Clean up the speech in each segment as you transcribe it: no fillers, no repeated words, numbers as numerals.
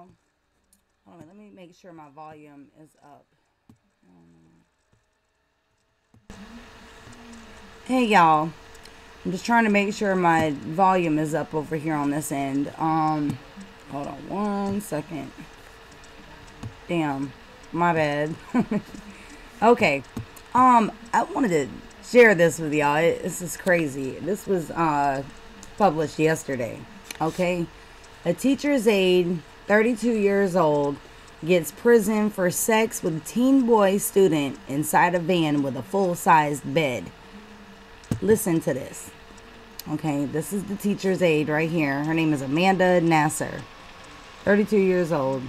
y'all. Hold on, let me make sure my volume is up. Hey y'all. I'm just trying to make sure my volume is up over here on this end. Hold on one second. Damn. My bad. Okay. I wanted to share this with y'all. This is crazy. This was published yesterday. Okay. A teacher's aide, 32 years old, gets prison for sex with a teen boy student inside a van with a full-sized bed. Listen to this. Okay, this is the teacher's aide right here. Her name is Amanda Nasser, 32 years old.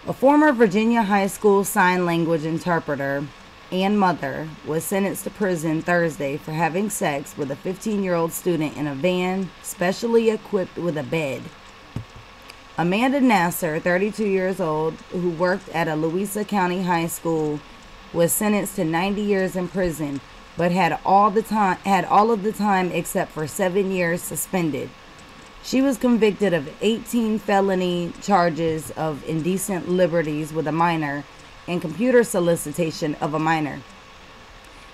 A former Virginia high school sign language interpreter and mother was sentenced to prison Thursday for having sex with a 15-year-old student in a van specially equipped with a bed. Amanda Nasser, 32 years old, who worked at a Louisa County high school, was sentenced to 90 years in prison, but had all of the time except for 7 years suspended. She was convicted of 18 felony charges of indecent liberties with a minor and computer solicitation of a minor.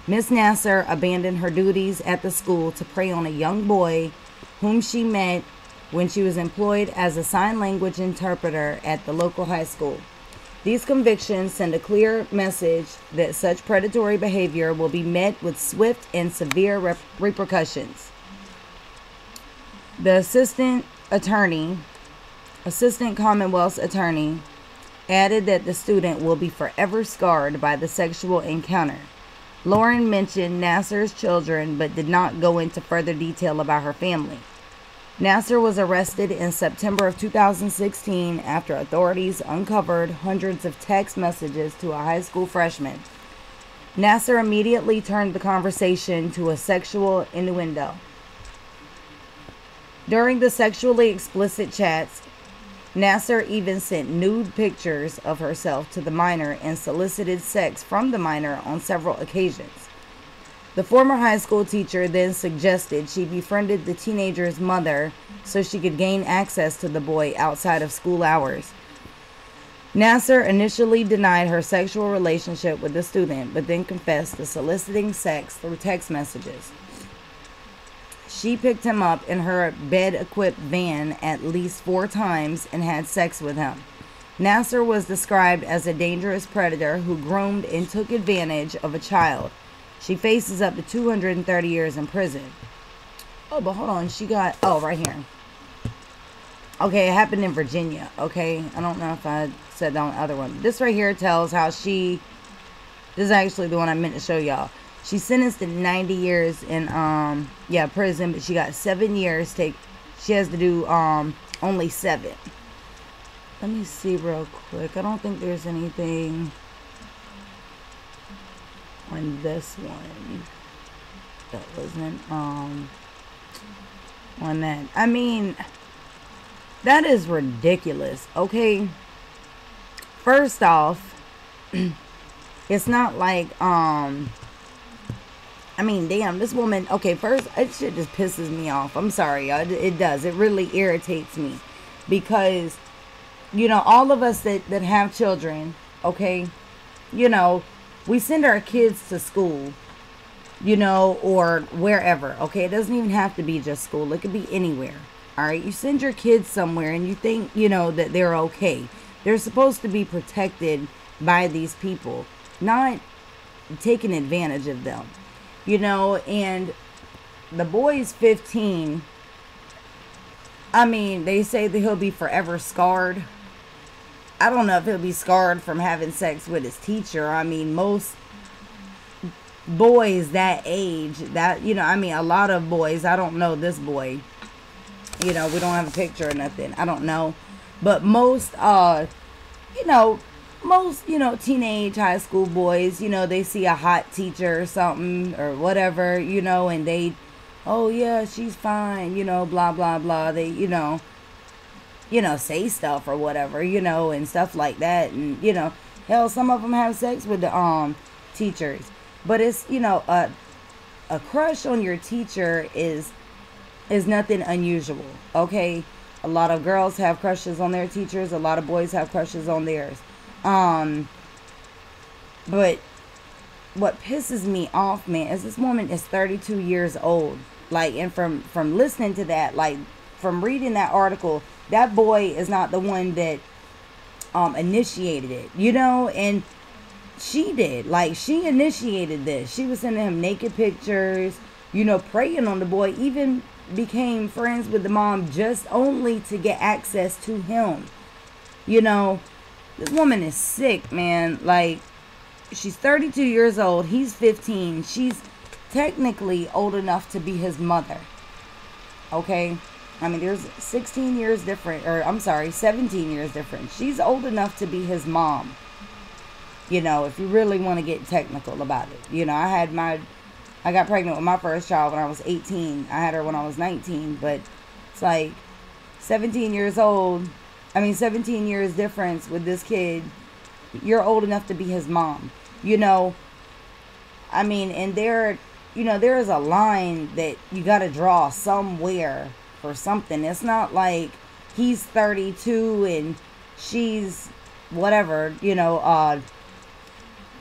Ms. Nasser abandoned her duties at the school to prey on a young boy whom she met when she was employed as a sign language interpreter at the local high school. These convictions send a clear message that such predatory behavior will be met with swift and severe repercussions. The assistant Commonwealth's attorney, added that the student will be forever scarred by the sexual encounter. Lauren mentioned Nasser's children but did not go into further detail about her family. Nasser was arrested in September of 2016 after authorities uncovered hundreds of text messages to a high school freshman. Nasser immediately turned the conversation to a sexual innuendo. During the sexually explicit chats, Nasser even sent nude pictures of herself to the minor and solicited sex from the minor on several occasions. The former high school teacher then suggested she befriended the teenager's mother so she could gain access to the boy outside of school hours. Nasser initially denied her sexual relationship with the student, but then confessed to soliciting sex through text messages. She picked him up in her bed-equipped van at least 4 times and had sex with him. Nasser was described as a dangerous predator who groomed and took advantage of a child. She faces up to 230 years in prison. Oh, but hold on. right here. Okay, it happened in Virginia. Okay, I don't know if I said that on the other one. This right here tells how this is actually the one I meant to show y'all. She's sentenced to 90 years in, prison, but she got 7 years. She has to do, only 7. Let me see real quick. I don't think there's anything on this one that wasn't, on that. I mean, that is ridiculous, okay? First off, it's not like, I mean, damn, this woman, okay, first, it shit just pisses me off. I'm sorry, y'all. It does. It really irritates me. Because, all of us that have children, okay, we send our kids to school, or wherever, okay? It doesn't even have to be just school. It could be anywhere, all right? You send your kids somewhere and you think, that they're okay. They're supposed to be protected by these people, not taking advantage of them. And the boy's 15. I mean, they say that he'll be forever scarred. I don't know if he'll be scarred from having sex with his teacher. I mean, most boys that age, a lot of boys, I don't know this boy. We don't have a picture or nothing. I don't know. But most, teenage high school boys, they see a hot teacher or something or whatever, and they, oh yeah, she's fine, blah, blah, blah. They, say stuff or whatever, and stuff like that. And, hell, some of them have sex with the, teachers. But it's, a crush on your teacher is nothing unusual, okay? A lot of girls have crushes on their teachers. A lot of boys have crushes on theirs. But what pisses me off, man, is this woman is 32 years old. Like, and from listening to that, like, from reading that article, that boy is not the one that initiated it, you know, and she did. Like, she initiated this. She was sending him naked pictures, you know, preying on the boy, even became friends with the mom just only to get access to him. You know, this woman is sick, man. Like, she's 32 years old. He's 15. She's technically old enough to be his mother. Okay? I mean, there's 16 years different, or I'm sorry, 17 years different. She's old enough to be his mom. You know, if you really want to get technical about it. You know, I got pregnant with my first child when I was 18. I had her when I was 19, but it's like 17 years old. I mean, 17 years difference with this kid. You're old enough to be his mom. You know, I mean, and there is a line that you got to draw somewhere for something. It's not like he's 32 and she's whatever, you know,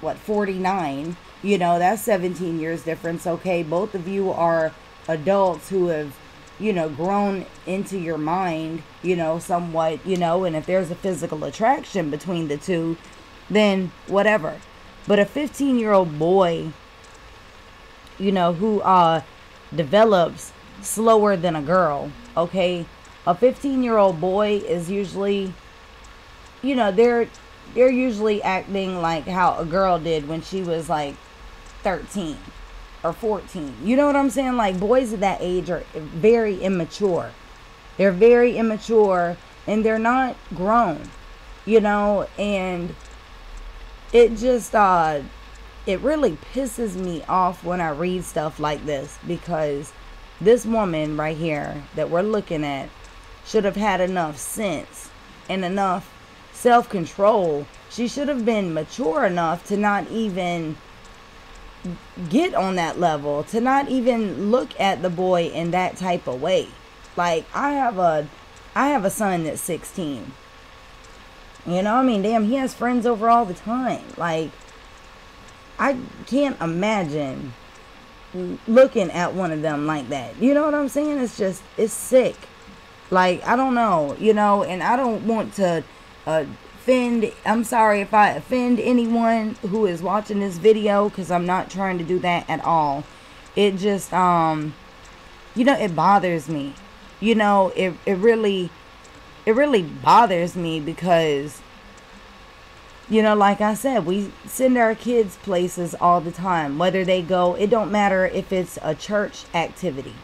49. You know, that's 17 years difference. Okay, both of you are adults who have, you know, grown into your mind, you know, somewhat, you know, and if there's a physical attraction between the two, then whatever. But a 15-year-old boy, you know, who develops slower than a girl, okay? A 15-year-old boy is usually, you know, they're usually acting like how a girl did when she was like 13 or 14. You know what I'm saying? Like, boys at that age are very immature. They're very immature and they're not grown, you know, and it just, it really pisses me off when I read stuff like this, because this woman right here that we're looking at should have had enough sense and enough self-control. She should have been mature enough to not even get on that level, to not even look at the boy in that type of way. Like, I have a son that's 16. You know, I mean, damn, he has friends over all the time. Like, I can't imagine looking at one of them like that. You know what I'm saying? It's just, it's sick. Like, I don't know, you know, and I don't want to offend. I'm sorry if I offend anyone who is watching this video, because I'm not trying to do that at all. It just, you know, it bothers me. You know, it really bothers me because, you know, like I said, we send our kids places all the time. Whether they go, it don't matter if it's a church activity.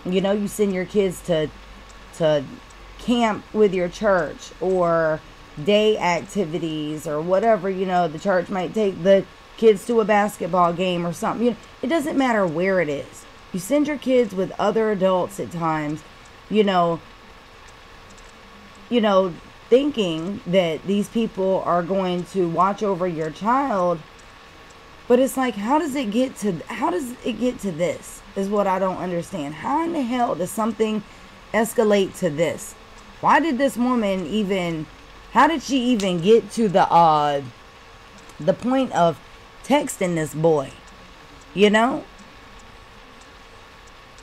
You know, you send your kids to camp with your church, or day activities, or whatever. You know, the church might take the kids to a basketball game or something. You know, it doesn't matter where it is. You send your kids with other adults at times, you know, thinking that these people are going to watch over your child. But it's like, how does it get to this is what I don't understand. How in the hell does something escalate to this? Why did this woman even, how did she even get to the point of texting this boy? You know?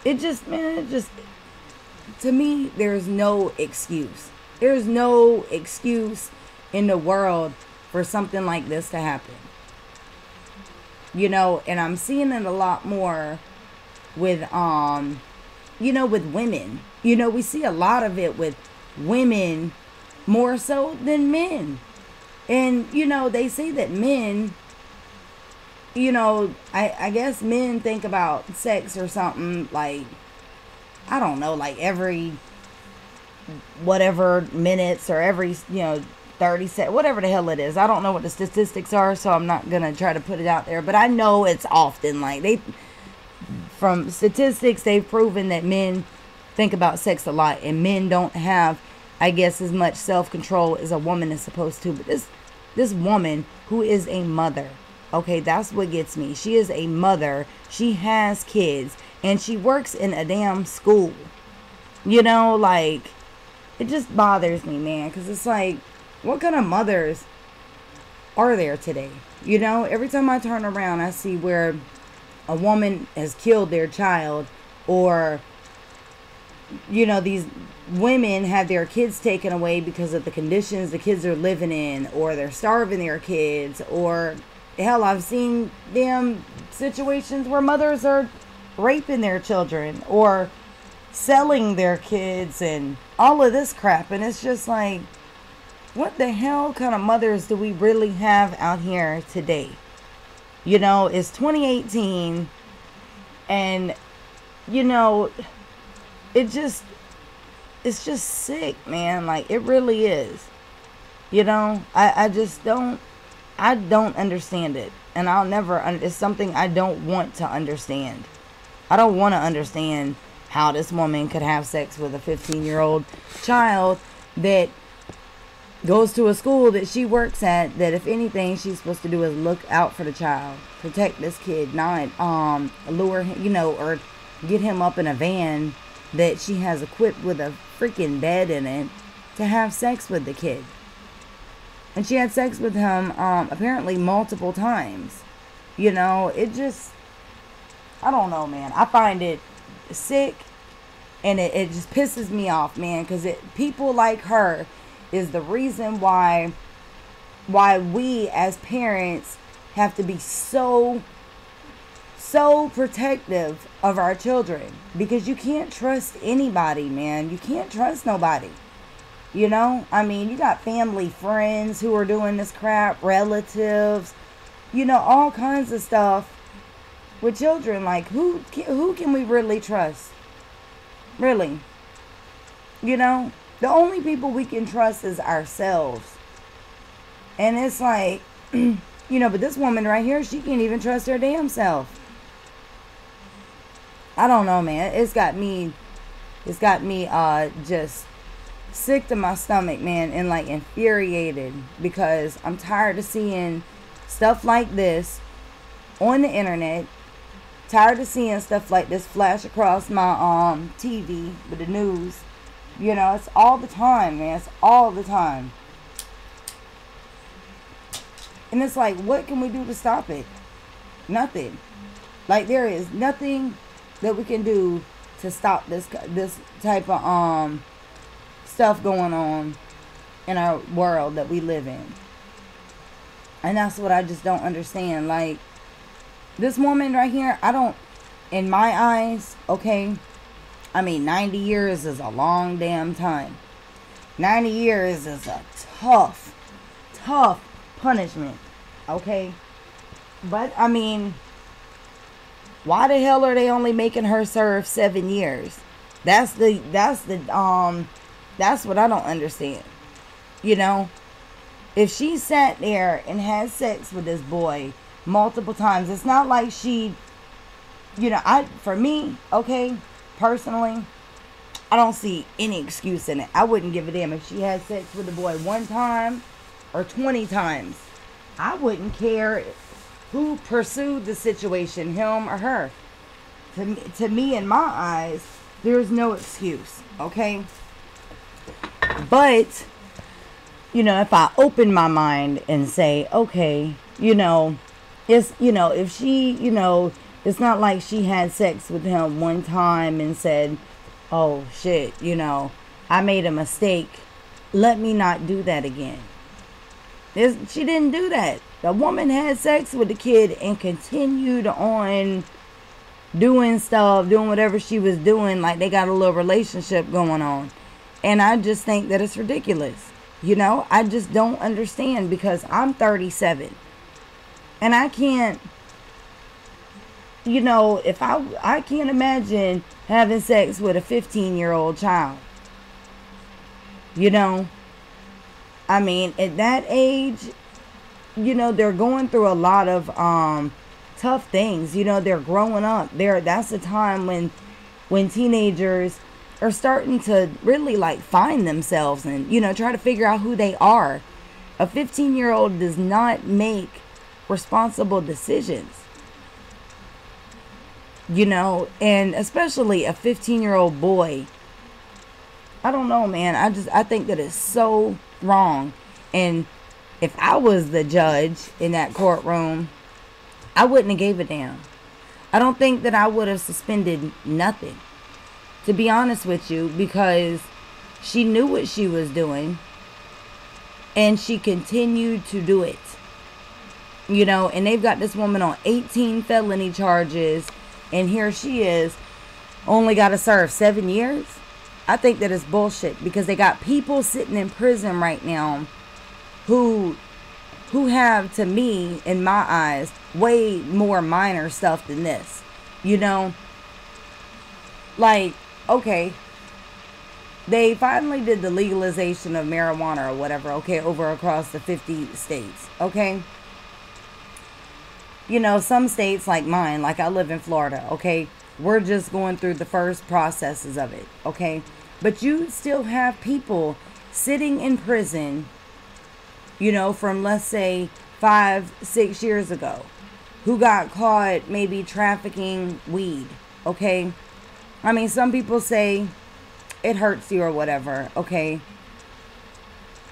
It just, to me, there's no excuse. There's no excuse in the world for something like this to happen. You know, and I'm seeing it a lot more with, you know, with women. You know, we see a lot of it with women more so than men. And, you know, they say that men, you know, I guess men think about sex or something like, I don't know, like every whatever minutes, or every, you know, 30 seconds, whatever the hell it is. I don't know what the statistics are, so I'm not gonna try to put it out there, but I know it's often like from statistics, they've proven that men think about sex a lot, and men don't have, I guess, as much self-control as a woman is supposed to. But this woman who is a mother, okay, that's what gets me. She is a mother, she has kids, and she works in a damn school. You know, like, it just bothers me, man, because it's like, what kind of mothers are there today? You know, every time I turn around, I see where a woman has killed their child, or, you know, these women have their kids taken away because of the conditions the kids are living in, or they're starving their kids, or hell, I've seen them situations where mothers are raping their children or selling their kids and all of this crap. And it's just like, what the hell kind of mothers do we really have out here today? You know, it's 2018, and, you know, it's just sick, man. Like, it really is. You know, I don't understand it. And I'll never, it's something I don't want to understand. I don't want to understand how this woman could have sex with a 15-year-old child that goes to a school that she works at, that if anything she's supposed to do is look out for the child, protect this kid, not lure him, you know, or get him up in a van that she has equipped with a freaking bed in it to have sex with the kid. And she had sex with him apparently multiple times. You know, it just, I don't know, man. I find it sick, and it just pisses me off, man, because people like her is the reason why we as parents have to be so protective of our children, because you can't trust anybody, man. You can't trust nobody. You know, I mean, you got family, friends who are doing this crap, relatives, you know, all kinds of stuff with children. Like, who can we really trust? Really? You know, the only people we can trust is ourselves. And it's like, you know, but this woman right here, she can't even trust her damn self. I don't know, man. It's got me just sick to my stomach, man, and like infuriated, because I'm tired of seeing stuff like this on the internet. Tired of seeing stuff like this flash across my TV with the news. You know, it's all the time, man. It's all the time. And it's like, what can we do to stop it? Nothing. Like, there is nothing that we can do to stop this type of stuff going on in our world that we live in. And that's what I just don't understand. Like, this woman right here, in my eyes, okay, I mean, 90 years is a long damn time. 90 years is a tough punishment, okay? But, I mean, why the hell are they only making her serve 7 years? That's what I don't understand. You know, if she sat there and had sex with this boy multiple times, it's not like she, you know, for me, okay, personally, I don't see any excuse in it. I wouldn't give a damn if she had sex with the boy 1 time or 20 times. I wouldn't care who pursued the situation, him or her. To me, in my eyes, there's no excuse, okay? But, you know, if I open my mind and say, okay, you know, it's, you know, if she, you know, it's not like she had sex with him 1 time and said, oh shit, you know, I made a mistake, let me not do that again. She didn't do that. The woman had sex with the kid and continued on doing stuff, doing whatever she was doing, like they got a little relationship going on. And I just think that it's ridiculous. You know, I just don't understand, because I'm 37. And I can't, you know, if I can't imagine having sex with a 15-year-old child. You know, I mean, at that age, you know, they're going through a lot of tough things. You know, they're growing up. That's the time when teenagers are starting to really like find themselves and, you know, try to figure out who they are. A 15-year-old does not make responsible decisions. You know, and especially a 15-year-old boy. I don't know, man. I think that it's so wrong. And if I was the judge in that courtroom, I wouldn't have gave a damn. I don't think that I would have suspended nothing, to be honest with you, because she knew what she was doing and she continued to do it. You know, and they've got this woman on 18 felony charges, and here she is, only got to serve 7 years. I think that is bullshit, because they got people sitting in prison right now who have, to me, in my eyes, way more minor stuff than this. You know? Like, okay, they finally did the legalization of marijuana or whatever, okay, over across the 50 states, okay? You know, some states like mine, like I live in Florida, okay, we're just going through the first processes of it, okay? But you still have people sitting in prison, you know, from, let's say, 5-6 years ago, who got caught maybe trafficking weed, okay? I mean, some people say it hurts you or whatever, okay?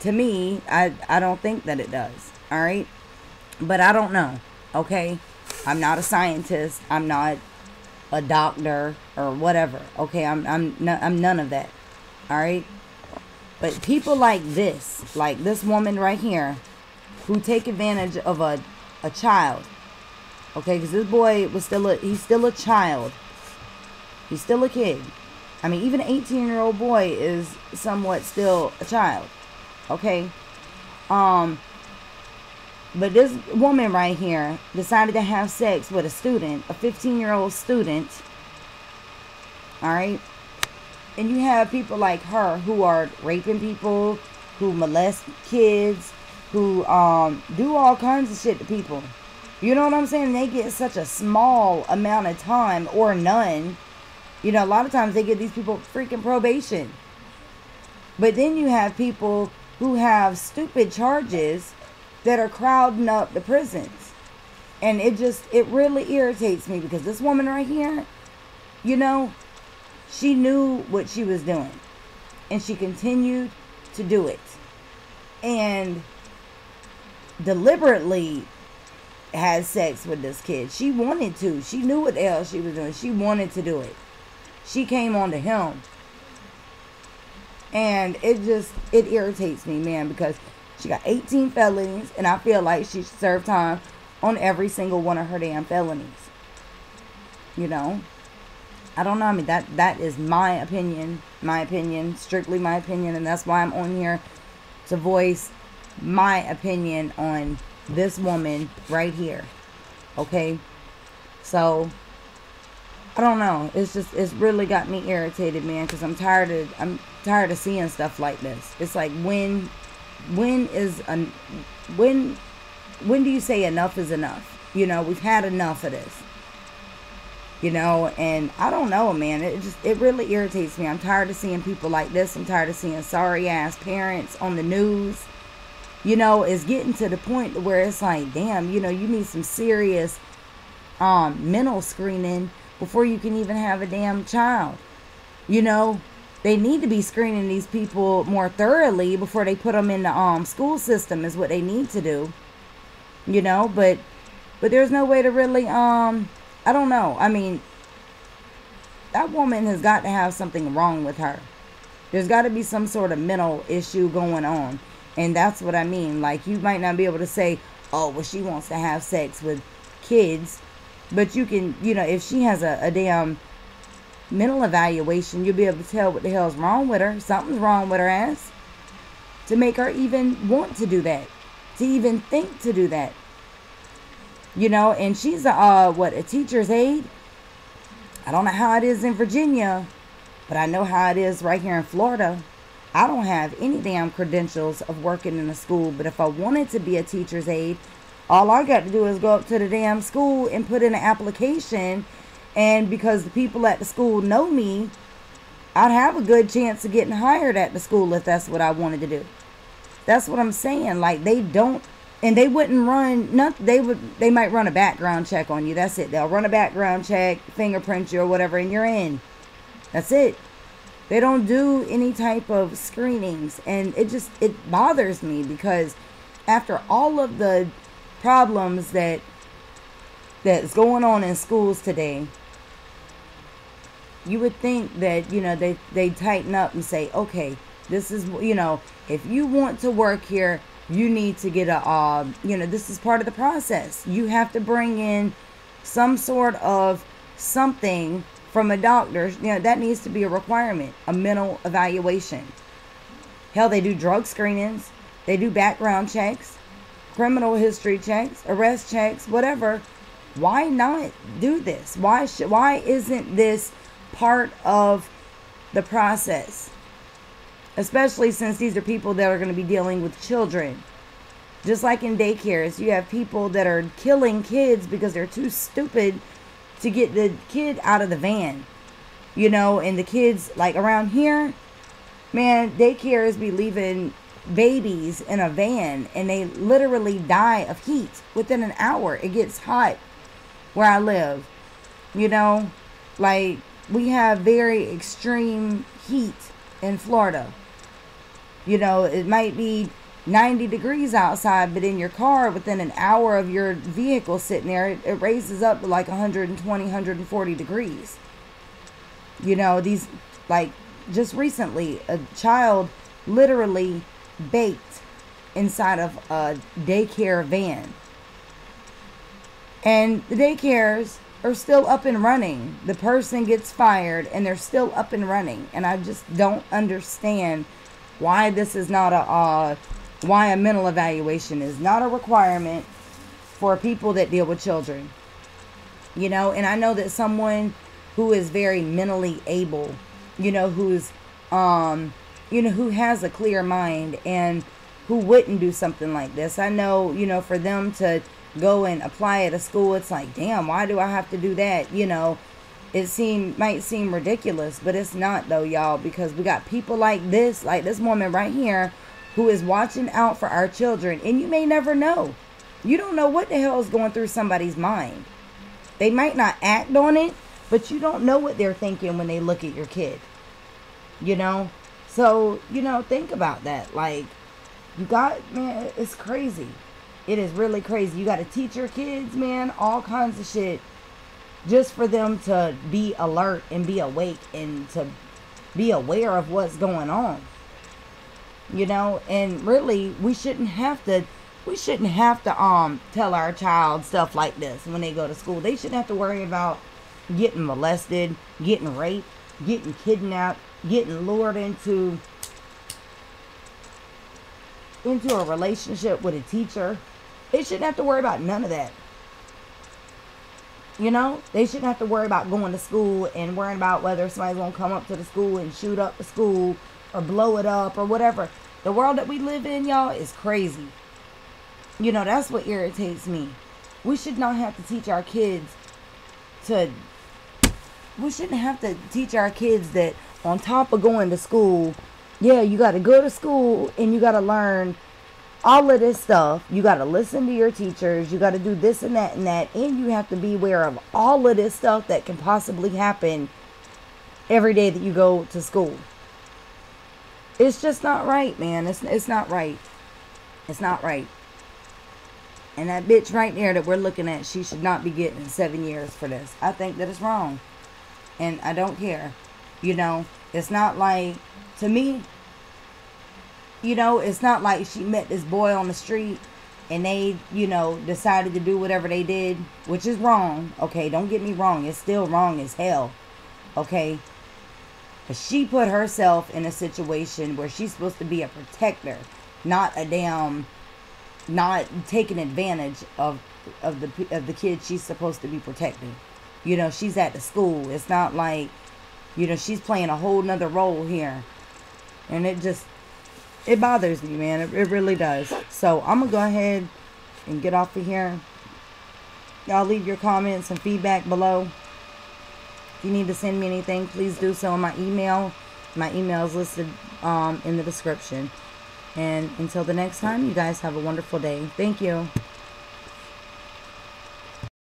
To me, I don't think that it does, all right? But I don't know, okay? I'm not a scientist. I'm not a doctor or whatever, okay? I'm none of that, all right? But people like this woman right here, who take advantage of a child, okay? Because this boy was he's still a child. He's still a kid. I mean, even an 18-year-old boy is somewhat still a child, okay? But this woman right here decided to have sex with a student, a 15-year-old student, all right? And you have people like her who are raping people, who molest kids, who do all kinds of shit to people. You know what I'm saying? They get such a small amount of time, or none. You know, a lot of times they give these people freaking probation. But then you have people who have stupid charges that are crowding up the prisons. And it really irritates me, because this woman right here, you know, she knew what she was doing. And she continued to do it. And deliberately had sex with this kid. She wanted to. She knew what the hell she was doing. She wanted to do it. She came on to him. And it irritates me, man, because she got 18 felonies, and I feel like she should serve time on every single one of her damn felonies. You know? I don't know. I mean, that is my opinion. My opinion. Strictly my opinion. And that's why I'm on here, to voice my opinion on this woman right here. Okay? So, I don't know. It's really got me irritated, man, because I'm tired of seeing stuff like this. It's like, when do you say enough is enough? You know, we've had enough of this. You know, and I don't know, man. It really irritates me. I'm tired of seeing people like this. I'm tired of seeing sorry ass parents on the news. You know, it's getting to the point where it's like, damn, you know, you need some serious mental screening before you can even have a damn child. You know, they need to be screening these people more thoroughly before they put them in the school system, is what they need to do. You know, but there's no way to really I don't know. I mean, that woman has got to have something wrong with her. There's got to be some sort of mental issue going on. And that's what I mean. Like, you might not be able to say, oh, well, she wants to have sex with kids. But you can, you know, if she has a damn mental evaluation, you'll be able to tell what the hell's wrong with her. Something's wrong with her ass. To make her even want to do that. To even think to do that. You know, and she's a teacher's aide? I don't know how it is in Virginia, but I know how it is right here in Florida. I don't have any damn credentials of working in a school, but if I wanted to be a teacher's aide, all I got to do is go up to the damn school and put in an application, and because the people at the school know me, I'd have a good chance of getting hired at the school if that's what I wanted to do. That's what I'm saying. Like, they don't. And they wouldn't run, they might run a background check on you. That's it. They'll run a background check, fingerprint you or whatever, and you're in. That's it. They don't do any type of screenings. And it bothers me, because after all of the problems that's going on in schools today, you would think that, they tighten up and say, okay, this is, if you want to work here, you need to get this is part of the process. You have to bring in some sort of something from a doctor. That needs to be a requirement, a mental evaluation. Hell, they do drug screenings. They do background checks, criminal history checks, arrest checks, whatever. Why not do this? Why isn't this part of the process? Especially since these are people that are going to be dealing with children. Just like in daycares, you have people that are killing kids because they're too stupid to get the kid out of the van. And the kids, like around here, man, daycares be leaving babies in a van and they literally die of heat within an hour. It gets hot where I live. Like, we have very extreme heat in Florida. It might be 90 degrees outside, but in your car, within an hour of your vehicle sitting there, it raises up to like 120, 140 degrees. These, like, just recently, a child literally baked inside of a daycare van. And the daycares are still up and running. The person gets fired and they're still up and running. And I just don't understand why this is not why a mental evaluation is not a requirement for people that deal with children. And I know that someone who is very mentally able, who's, who has a clear mind and who wouldn't do something like this. I know, for them to go and apply at a school, it's like, damn, why do I have to do that? It might seem ridiculous, but it's not though, y'all, because we got people like this woman right here, who is watching out for our children, and you may never know. You don't know what the hell is going through somebody's mind. They might not act on it, but you don't know what they're thinking when they look at your kid. So, think about that. Like, man, it's crazy. It is really crazy. You got to teach your kids, man, all kinds of shit, just for them to be alert and be awake and to be aware of what's going on. And really, we shouldn't have to tell our child stuff like this when they go to school. They shouldn't have to worry about getting molested, getting raped, getting kidnapped, getting lured into a relationship with a teacher. They shouldn't have to worry about none of that. They shouldn't have to worry about going to school and worrying about whether somebody's going to come up to the school and shoot up the school or blow it up or whatever. The world that we live in, y'all, is crazy. That's what irritates me. We should not have to teach our kids we shouldn't have to teach our kids that on top of going to school, yeah, you got to go to school and you got to learn all of this stuff. You got to listen to your teachers. You got to do this and that and that. And you have to be aware of all of this stuff that can possibly happen every day that you go to school. It's just not right, man. It's not right. It's not right. And that bitch right there that we're looking at, she should not be getting 7 years for this. I think that it's wrong. And I don't care. It's not like, to me, it's not like she met this boy on the street and they, decided to do whatever they did, which is wrong. Okay, don't get me wrong. It's still wrong as hell. Okay? But she put herself in a situation where she's supposed to be a protector, not taking advantage of the kid she's supposed to be protecting. She's at the school. It's not like, she's playing a whole nother role here. And it bothers me, man. It really does. So I'm going to go ahead and get off of here. Y'all leave your comments and feedback below. If you need to send me anything, please do so on my email. My email is listed in the description. And until the next time, you guys have a wonderful day. Thank you.